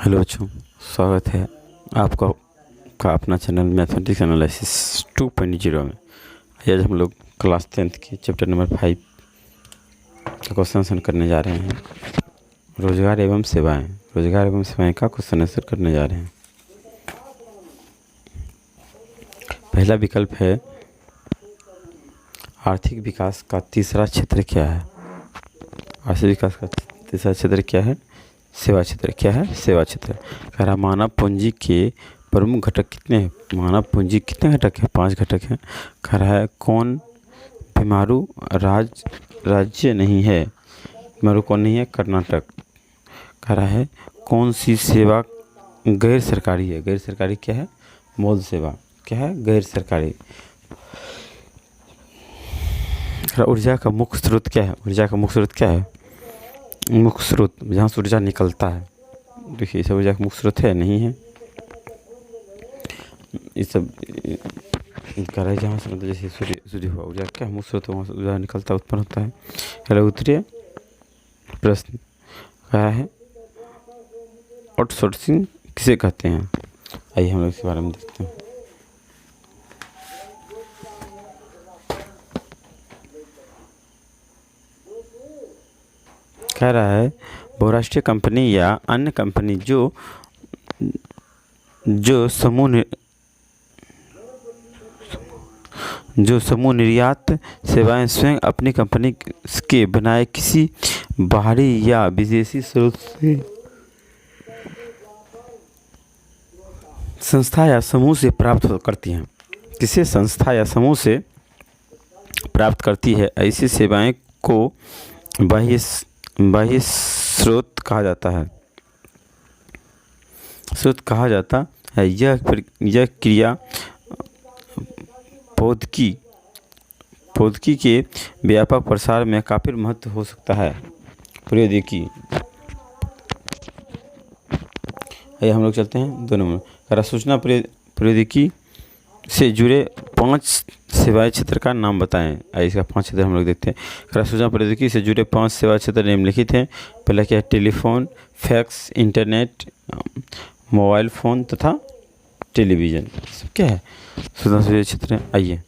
Hello बच्चों, स्वागत है आपका का अपना चैनल मैथमेटिक्स एनालिसिस 2.0 में। आज हम लोग क्लास 10th की चैप्टर नंबर 5 का क्वेश्चन आंसर करने जा रहे हैं। रोजगार एवं सेवाएं का क्वेश्चन आंसर करने जा रहे हैं। पहला विकल्प है, आर्थिक विकास का तीसरा क्षेत्र क्या है? आर्थिक विकास का तीसरा क्षेत्र क्या है? सेवा क्षेत्र। क्या है? सेवा क्षेत्र। कह रहा मानव पूंजी के प्रमुख घटक कितने हैं? मानव पूंजी कितने घटक हैं? 5 घटक हैं। कह रहा है कौन बीमारू राज्य नहीं है? बीमारू कौन नहीं है? कर्नाटक। कह रहा है कौन सी सेवा गैर सरकारी है? गैर सरकारी क्या है? मौल सेवा। क्या है? गैर सरकारी। ऊर्जा का मुख्य स्रोत क्या है? ऊर्जा का मुख्य स्रोत क्या है? मुख्य स्रोत जहाँ से ऊर्जा निकलता है। देखिए, ये सब ऊर्जा का मुख्य स्रोत है नहीं है। ये सब कह रहा है जहाँ से, मतलब जैसे सूर्य हुआ, ऊर्जा क्या है? मुख्य स्रोत, वहाँ से ऊर्जा निकलता उत्पन्न होता है। चलो उत्तरीय प्रश्न कह रहा है आउटसोर्सिंग किसे कहते हैं? आइए हम लोग इसके बारे में देखते हैं। कह रहा है बहुराष्ट्रीय कंपनी या अन्य कंपनी जो समूह निर्यात सेवाएं स्वयं अपनी कंपनी के बनाए किसी बाहरी या विदेशी स्रोत से, संस्था या समूह से प्राप्त करती हैं। किसी संस्था या समूह से प्राप्त करती है, ऐसी सेवाएं को बाह्य स्रोत कहा जाता है। स्रोत कहा जाता है। यह क्रिया प्रौद्योगिकी के व्यापक प्रसार में काफी महत्व हो सकता है। प्रौद्योगिकी, आइए हम लोग चलते हैं 2 नंबर। सूचना प्रौद्योगिकी से जुड़े 5 सेवा क्षेत्र का नाम बताएं। आइए इसका 5 क्षेत्र हम लोग देखते हैं। सूचना प्रौद्योगिकी से जुड़े 5 सेवा क्षेत्र निम्नलिखित हैं। पहला क्या है? Telephone, fax, internet, mobile phone तथा टेलीविज़न। सब क्या है? सूचना से जुड़े क्षेत्र हैं। आइए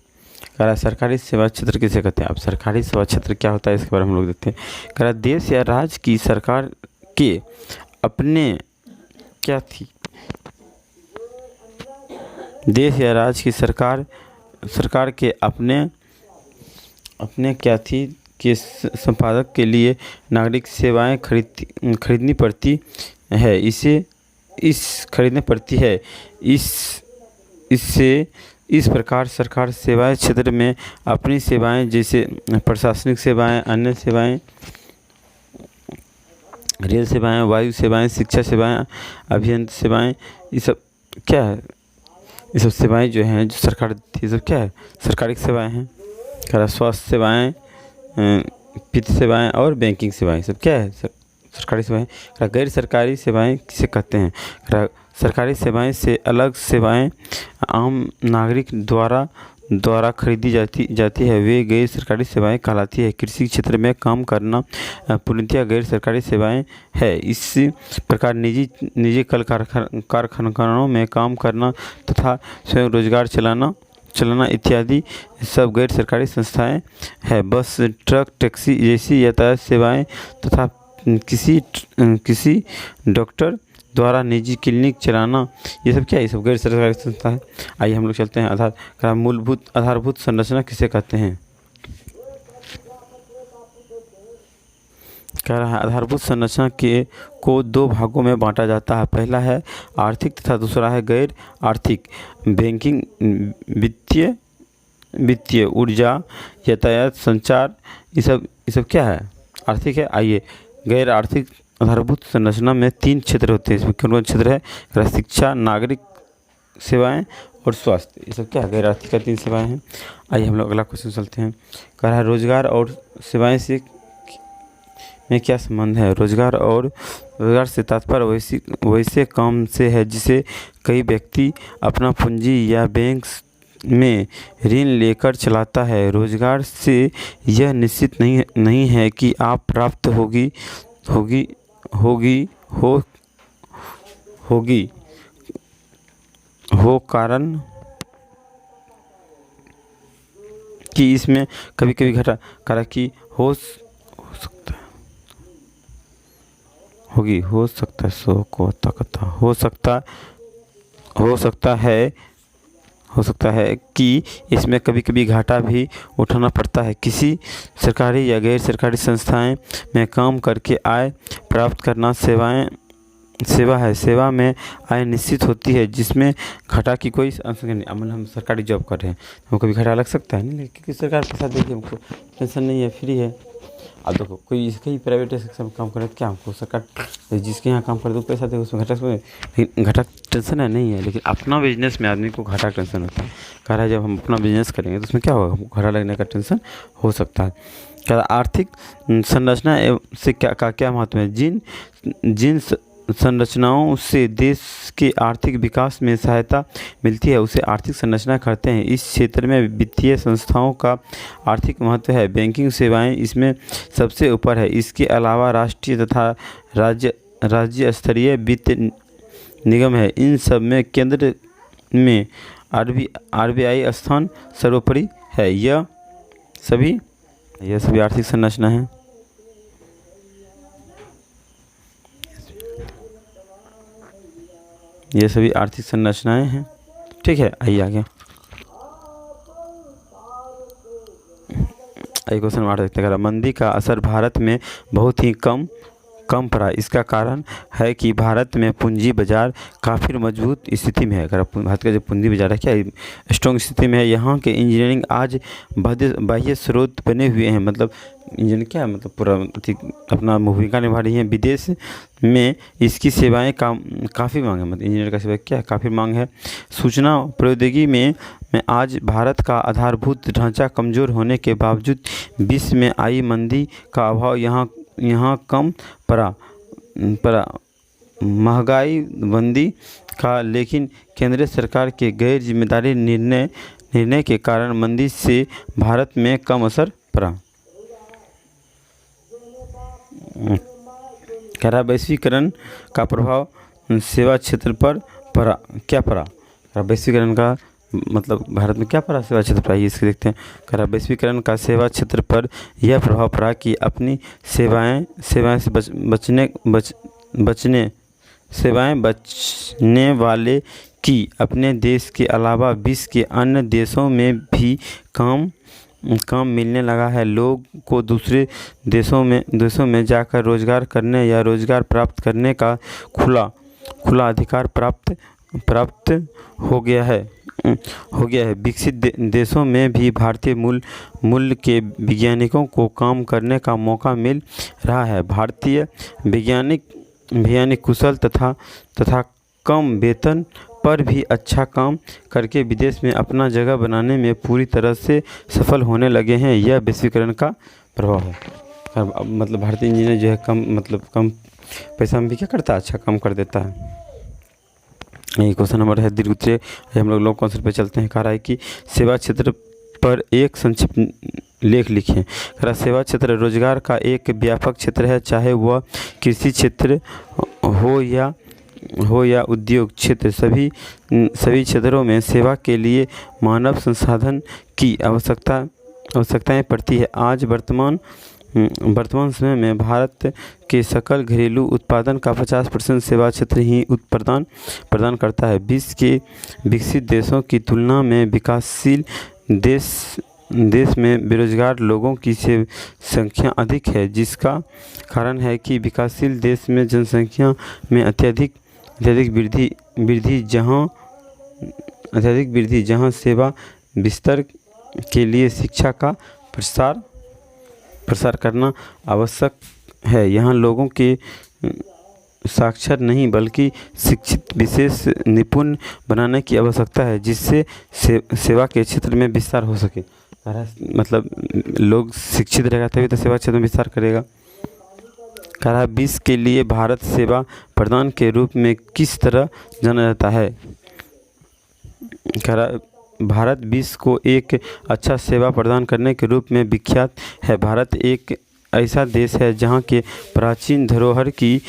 कह रहा सरकारी सेवा क्षेत्र किसे कहते हैं? अब सरकारी सेवा क्षेत्र क्या होता है इसके बारे में हम लोग देखते हैं। कह रहा देश या राज्य की सरकार के अपने क्या थी? देश या राज्य की सरकार के अपने क्या थी के संपादक के लिए नागरिक सेवाएं खरीदनी पड़ती है। इस प्रकार सरकार सेवा क्षेत्र में अपनी सेवाएं जैसे प्रशासनिक सेवाएं, अन्य सेवाएं, रेल सेवाएं, वायु सेवाएं, शिक्षा सेवाएं, अभियंत्रण सेवाएं, ये सब क्या है? ये सब सेवाएं जो हैं जो सरकार थी, सब क्या है? सरकारी सेवाएं हैं। कह रहा स्वास्थ्य सेवाएं, वित्त सेवाएं और बैंकिंग सेवाएं, सब क्या है? सरकारी सेवाएं। गैर सरकारी सेवाएं किसे कहते हैं? सरकारी सेवाएं से अलग सेवाएं आम नागरिक द्वारा खरीदी जाती है, वे गैर सरकारी सेवाएं कहलाती है। कृषि क्षेत्र में काम करना पूर्णतः गैर सरकारी सेवाएं है। इस प्रकार निजी कल कारखानों में काम करना तथा स्वयं रोजगार चलाना इत्यादि सब गैर सरकारी संस्थाएं है। बस, ट्रक, टैक्सी जैसी यातायात सेवाएं तथा किसी डॉक्टर द्वारा निजी क्लिनिक चलाना, ये सब क्या है? ये सब गैर सरकारी संस्था है। आइए हम लोग चलते हैं आधारभूत संरचना किसे कहते हैं? कह रहा है आधारभूत संरचना को 2 भागों में बांटा जाता है। पहला है आर्थिक तथा दूसरा है गैर आर्थिक। बैंकिंग, वित्तीय, ऊर्जा, यातायात, संचार, ये सब क्या है? आर्थिक है। आइए गैर आर्थिक आधारभूत संरचना में 3 क्षेत्र होते हैं। इसमें कौन क्षेत्र है? शिक्षा, नागरिक सेवाएं और स्वास्थ्य। ये सब क्या है? गैर आर्थिक का 3 सेवाएं हैं। आइए हम लोग अगला क्वेश्चन चलते हैं। कह रहा है रोजगार और सेवाएं से में क्या संबंध है? रोजगार से तात्पर्य वैसे काम से है जिसे कई व्यक्ति अपना पूंजी या बैंक में ऋण लेकर चलाता है। रोजगार से यह निश्चित नहीं है कि आप प्राप्त होगी हो कारण कि इसमें कभी कभी घटा कारण की हो सकता है होगी हो सकता है सो को ताकता हो सकता है कि इसमें कभी कभी घाटा भी उठाना पड़ता है। किसी सरकारी या गैर सरकारी संस्थाएं में काम करके आय प्राप्त करना सेवा है। सेवा में आय निश्चित होती है जिसमें घाटा की कोई आशंका नहीं। मतलब हम सरकारी जॉब कर रहे हैं, हमको कभी घाटा लग सकता है नहीं, लेकिन क्योंकि सरकार पैसा देगी, हमको टेंशन नहीं है, फ्री है। अब देखो कोई इसके ही प्राइवेट सेक्टर में काम करे क्या हमको सरकार जिसके यहाँ काम करे तो पैसा दे, उसमें घाटा लेकिन घाटा टेंशन है नहीं है। लेकिन अपना बिजनेस में आदमी को घाटा टेंशन होता है। कह रहा है जब हम अपना बिजनेस करेंगे तो उसमें क्या होगा, हमको घाटा लगने का टेंशन हो सकता है। कह रहा आर्थिक संरचना से क्या महत्व है। जिन संरचनाओं से देश के आर्थिक विकास में सहायता मिलती है उसे आर्थिक संरचना कहते हैं। इस क्षेत्र में वित्तीय संस्थाओं का आर्थिक महत्व है। बैंकिंग सेवाएं इसमें सबसे ऊपर है। इसके अलावा राष्ट्रीय तथा राज्य स्तरीय वित्त निगम है। इन सब में केंद्र में RBI स्थान सर्वोपरि है। यह सभी आर्थिक संरचना है। ये सभी आर्थिक संरचनाएं हैं। ठीक है, आइए आगे। एक क्वेश्चन नंबर 8 देखते हैं। मंदी का असर भारत में बहुत ही कम पड़ा। इसका कारण है कि भारत में पूंजी बाजार काफ़ी मजबूत स्थिति में है। अगर भारत का जो पूंजी बाजार है क्या स्ट्रॉन्ग स्थिति में है। यहाँ के इंजीनियरिंग आज बाह्य स्रोत बने हुए हैं। मतलब इंजीनियरिंग क्या है, मतलब पूरा अपना भूमिका निभा रही है। विदेश में इसकी सेवाएं काफ़ी मांग है। मतलब इंजीनियर का सेवा क्या है, काफ़ी मांग है। सूचना प्रौद्योगिकी में आज भारत का आधारभूत ढांचा कमज़ोर होने के बावजूद विश्व में आई मंदी का अभाव यहाँ कम पड़ा महंगाई बंदी का। लेकिन केंद्र सरकार के गैर जिम्मेदारी निर्णय के कारण मंदी से भारत में कम असर पड़ा। कह रहा वैश्वीकरण का प्रभाव सेवा क्षेत्र पर पड़ा। क्या पड़ा, वैश्वीकरण का मतलब भारत में क्या पड़ा, सेवा क्षेत्र पर। इसके देखते हैं। कह रहा वैश्वीकरण का सेवा क्षेत्र पर यह प्रभाव पड़ा कि अपनी सेवाएं से बचने वाले की अपने देश के अलावा विश्व के अन्य देशों में भी काम मिलने लगा है। लोग को दूसरे देशों में जाकर रोजगार करने या रोजगार प्राप्त करने का खुला अधिकार प्राप्त हो गया है। विकसित देशों में भी भारतीय मूल के वैज्ञानिकों को काम करने का मौका मिल रहा है। भारतीय वैज्ञानिक कुशल तथा कम वेतन पर भी अच्छा काम करके विदेश में अपना जगह बनाने में पूरी तरह से सफल होने लगे हैं। यह वैश्वीकरण का प्रभाव है। मतलब भारतीय इंजीनियर जो है कम पैसा में भी क्या करता है, अच्छा काम कर देता है। ये क्वेश्चन नंबर है दीर्घ उत्तरीय। हम लोग कॉन्सेप्ट पे चलते हैं। कह रहा है कि सेवा क्षेत्र पर एक संक्षिप्त लेख लिखें। कह रहा सेवा क्षेत्र रोजगार का एक व्यापक क्षेत्र है, चाहे वह कृषि क्षेत्र हो या उद्योग क्षेत्र। सभी क्षेत्रों में सेवा के लिए मानव संसाधन की आवश्यकताएं पड़ती है। आज वर्तमान समय में भारत के सकल घरेलू उत्पादन का 50% सेवा क्षेत्र ही प्रदान करता है। विश्व के विकसित देशों की तुलना में विकासशील देश में बेरोजगार लोगों की संख्या अधिक है, जिसका कारण है कि विकासशील देश में जनसंख्या में अत्यधिक वृद्धि जहां सेवा विस्तार के लिए शिक्षा का प्रसार करना आवश्यक है। यहाँ लोगों के साक्षर नहीं बल्कि शिक्षित विशेष निपुण बनाने की आवश्यकता है, जिससे सेवा के क्षेत्र में विस्तार हो सके। मतलब लोग शिक्षित रहेगा तभी तो सेवा क्षेत्र में विस्तार करेगा। कह रहा विश्व के लिए भारत सेवा प्रदान के रूप में किस तरह जाना जाता है। कह रहा भारत विश्व को एक अच्छा सेवा प्रदान करने के रूप में विख्यात है। भारत एक ऐसा देश है जहाँ के प्राचीन धरोहर की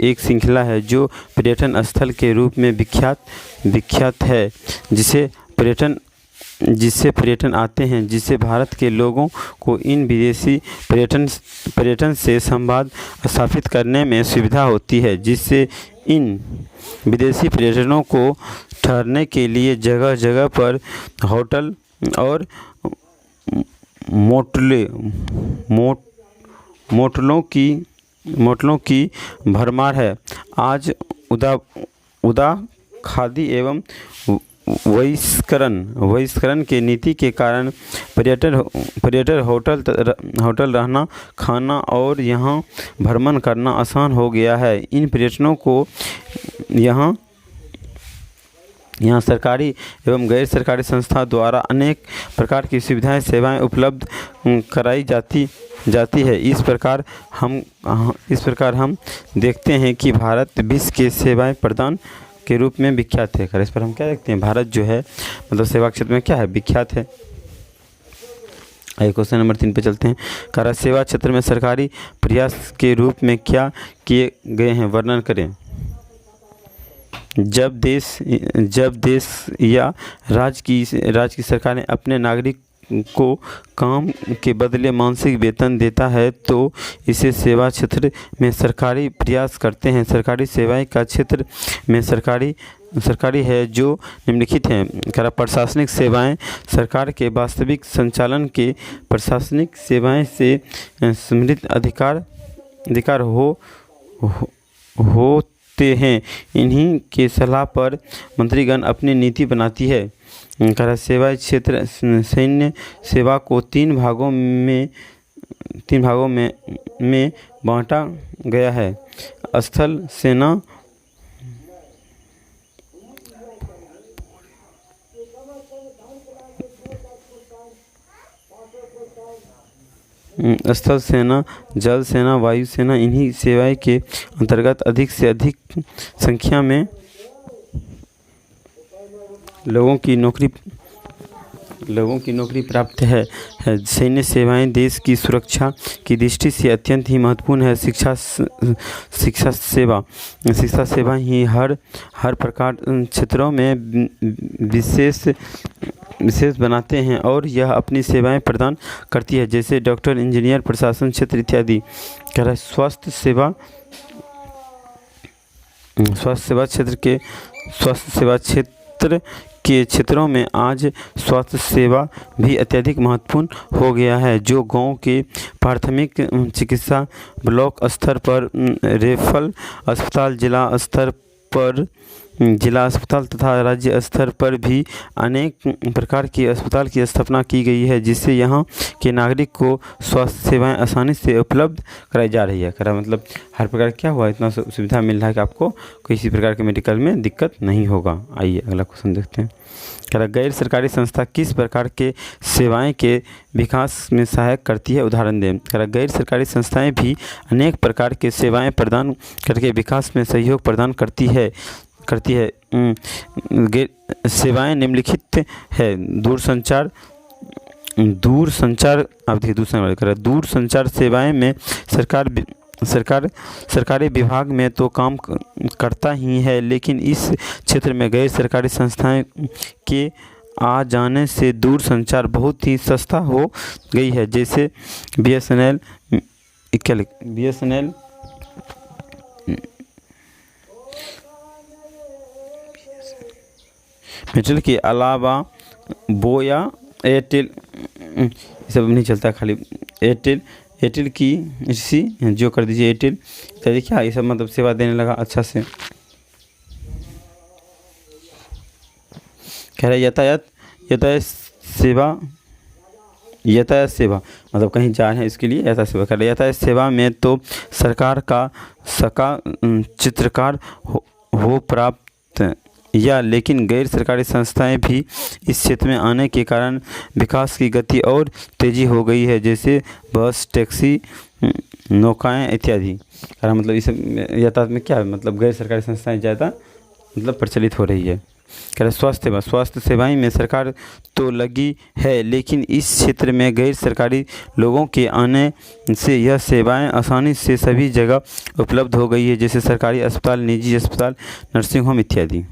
एक श्रृंखला है जो पर्यटन स्थल के रूप में विख्यात है, जिससे पर्यटन आते हैं, जिससे भारत के लोगों को इन विदेशी पर्यटन से संवाद स्थापित करने में सुविधा होती है, जिससे इन विदेशी पर्यटकों को ठहरने के लिए जगह जगह पर होटल और मोटलों की भरमार है। आज उदा खादी एवं बहिष्करण के नीति के कारण पर्यटन होटल रहना, खाना और यहाँ भ्रमण करना आसान हो गया है। इन पर्यटकों को यहाँ सरकारी एवं गैर सरकारी संस्था द्वारा अनेक प्रकार की सुविधाएं सेवाएं उपलब्ध कराई जाती है। इस प्रकार हम देखते हैं कि भारत विश्व के सेवाएं प्रदान के रूप में विख्यात है। इस पर हम क्या देखते हैं, भारत जो है मतलब सेवा क्षेत्र में क्या है, विख्यात है। क्वेश्चन नंबर 3 पे चलते हैं। करा सेवा क्षेत्र में सरकारी प्रयास के रूप में क्या किए गए हैं, वर्णन करें। जब देश या राज्य की सरकारें अपने नागरिक को काम के बदले मासिक वेतन देता है तो इसे सेवा क्षेत्र में सरकारी प्रयास करते हैं। सरकारी सेवाएं का क्षेत्र में सरकारी है जो निम्नलिखित हैं। प्रशासनिक सेवाएं सरकार के वास्तविक संचालन के प्रशासनिक सेवाएं से संबंधित अधिकार होते हैं। इन्हीं के सलाह पर मंत्रीगण अपनी नीति बनाती है। सेवा क्षेत्र सैन्य सेवा को तीन भागों में बांटा गया है। स्थल सेना, स्थल सेना, जल सेना, वायु सेना। इन्हीं सेवाएं के अंतर्गत अधिक से अधिक संख्या में लोगों की नौकरी प्राप्त है। सैन्य सेवाएं देश की सुरक्षा की दृष्टि से अत्यंत ही महत्वपूर्ण है। शिक्षा सेवा ही हर प्रकार क्षेत्रों में विशेष बनाते हैं और यह अपनी सेवाएं प्रदान करती है, जैसे डॉक्टर, इंजीनियर, प्रशासन क्षेत्र इत्यादि। स्वास्थ्य सेवा के क्षेत्रों में आज स्वास्थ्य सेवा भी अत्यधिक महत्वपूर्ण हो गया है, जो गांव के प्राथमिक चिकित्सा ब्लॉक स्तर पर, रेफरल अस्पताल, जिला अस्पताल तथा राज्य स्तर पर भी अनेक प्रकार की अस्पताल की स्थापना की गई है, जिससे यहाँ के नागरिक को स्वास्थ्य सेवाएं आसानी से उपलब्ध कराई जा रही है। मतलब हर प्रकार क्या हुआ, इतना सुविधा मिल रहा है कि आपको किसी प्रकार के मेडिकल में दिक्कत नहीं होगा। आइए अगला क्वेश्चन देखते हैं। गैर सरकारी संस्था किस प्रकार के सेवाएं के विकास में सहायक करती है, उदाहरण दें। गैर सरकारी संस्थाएं भी अनेक प्रकार के सेवाएं प्रदान करके विकास में सहयोग प्रदान करती है। सेवाएं निम्नलिखित है। दूरसंचार अब देखिए दूरसंचार सेवाएं में सरकारी विभाग में तो काम करता ही है, लेकिन इस क्षेत्र में गैर सरकारी संस्थाएं के आ जाने से दूरसंचार बहुत ही सस्ता हो गई है, जैसे BSNL मेटल के अलावा बोया, एयरटेल, ये सब नहीं चलता, खाली एयरटेल की इसी जो कर दीजिए एयरटेल इत्यादि। क्या ये सब मतलब सेवा देने लगा अच्छा से। कह रहे यातायात सेवा मतलब कहीं जा रहे हैं इसके लिए यातायात सेवा कर रहे। यातायात सेवा में तो सरकार का चित्रकार हो प्राप्त या, लेकिन गैर सरकारी संस्थाएं भी इस क्षेत्र में आने के कारण विकास की गति और तेज़ी हो गई है, जैसे बस, टैक्सी, नौकाएं इत्यादि। मतलब इस यातायात में क्या है, मतलब गैर सरकारी संस्थाएं ज़्यादा मतलब प्रचलित हो रही है। कह रहा स्वास्थ्य सेवाएं में सरकार तो लगी है, लेकिन इस क्षेत्र में गैर सरकारी लोगों के आने से यह सेवाएं आसानी से सभी जगह उपलब्ध हो गई है, जैसे सरकारी अस्पताल, निजी अस्पताल, नर्सिंग होम इत्यादि।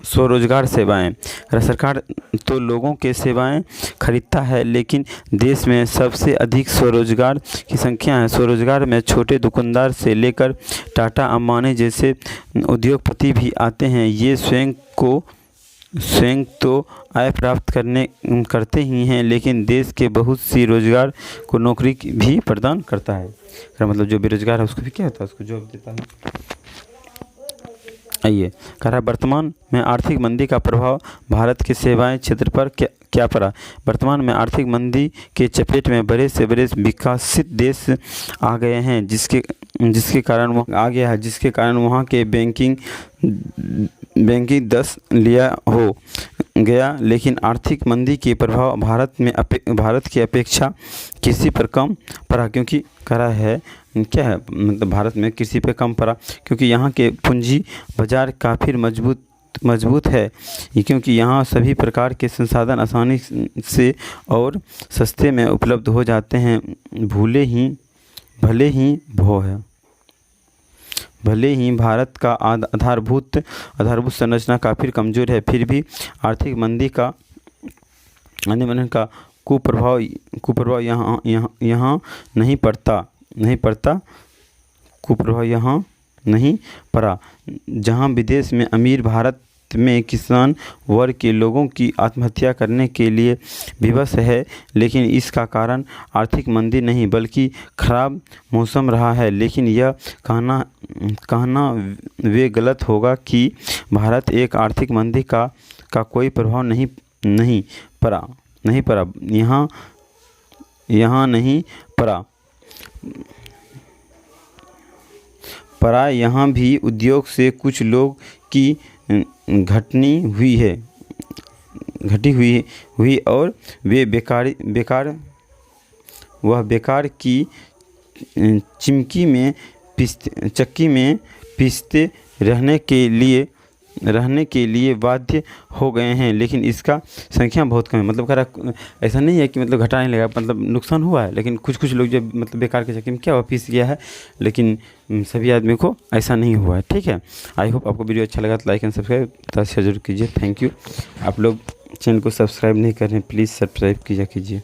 स्वरोजगार सेवाएं, सरकार तो लोगों के सेवाएं खरीदता है, लेकिन देश में सबसे अधिक स्वरोजगार की संख्या है। स्वरोजगार में छोटे दुकानदार से लेकर टाटा अंबानी जैसे उद्योगपति भी आते हैं। ये स्वयं तो आय प्राप्त करते ही हैं, लेकिन देश के बहुत सी रोजगार को नौकरी भी प्रदान करता है। मतलब जो बेरोजगार है उसको भी क्या होता है, उसको जॉब देता है। आइए, कह रहा है वर्तमान में आर्थिक मंदी का प्रभाव भारत के सेवाएं क्षेत्र पर क्या पड़ा। वर्तमान में आर्थिक मंदी के चपेट में बड़े से बड़े विकसित देश आ गए हैं, जिसके कारण वहाँ के बैंकिंग दस लिया हो गया। लेकिन आर्थिक मंदी के प्रभाव भारत की अपेक्षा कृषि पर कम पड़ा, क्योंकि करा है क्या है, मतलब भारत में कृषि पे कम पड़ा क्योंकि यहाँ के पूंजी बाजार काफ़ी मजबूत है, क्योंकि यहाँ सभी प्रकार के संसाधन आसानी से और सस्ते में उपलब्ध हो जाते हैं। भले ही भारत का आधारभूत संरचना काफ़ी कमज़ोर है, फिर भी आर्थिक मंदी का कुप्रभाव यहाँ नहीं पड़ा। जहाँ विदेश में अमीर भारत में किसान वर्ग के लोगों की आत्महत्या करने के लिए विवश है, लेकिन इसका कारण आर्थिक मंदी नहीं बल्कि खराब मौसम रहा है। लेकिन यह कहना वे गलत होगा कि भारत एक आर्थिक मंदी का कोई प्रभाव नहीं पड़ा। यहाँ नहीं पड़ा। यहाँ भी उद्योग से कुछ लोग की घटी हुई और वे बेकार की चक्की में पीसते रहने के लिए बाध्य हो गए हैं, लेकिन इसका संख्या बहुत कम है। मतलब कह रहा ऐसा नहीं है कि मतलब घटा नहीं लगा, मतलब नुकसान हुआ है, लेकिन कुछ लोग जो मतलब बेकार के चक्की में क्या हुआ, पीस गया है, लेकिन सभी आदमी को ऐसा नहीं हुआ है। ठीक है, आई होप आपको वीडियो अच्छा लगा तो लाइक एंड सब्सक्राइब जरूर कीजिए। Thank you. आप लोग चैनल को सब्सक्राइब नहीं कर रहे हैं, प्लीज़ सब्सक्राइब कीजिए।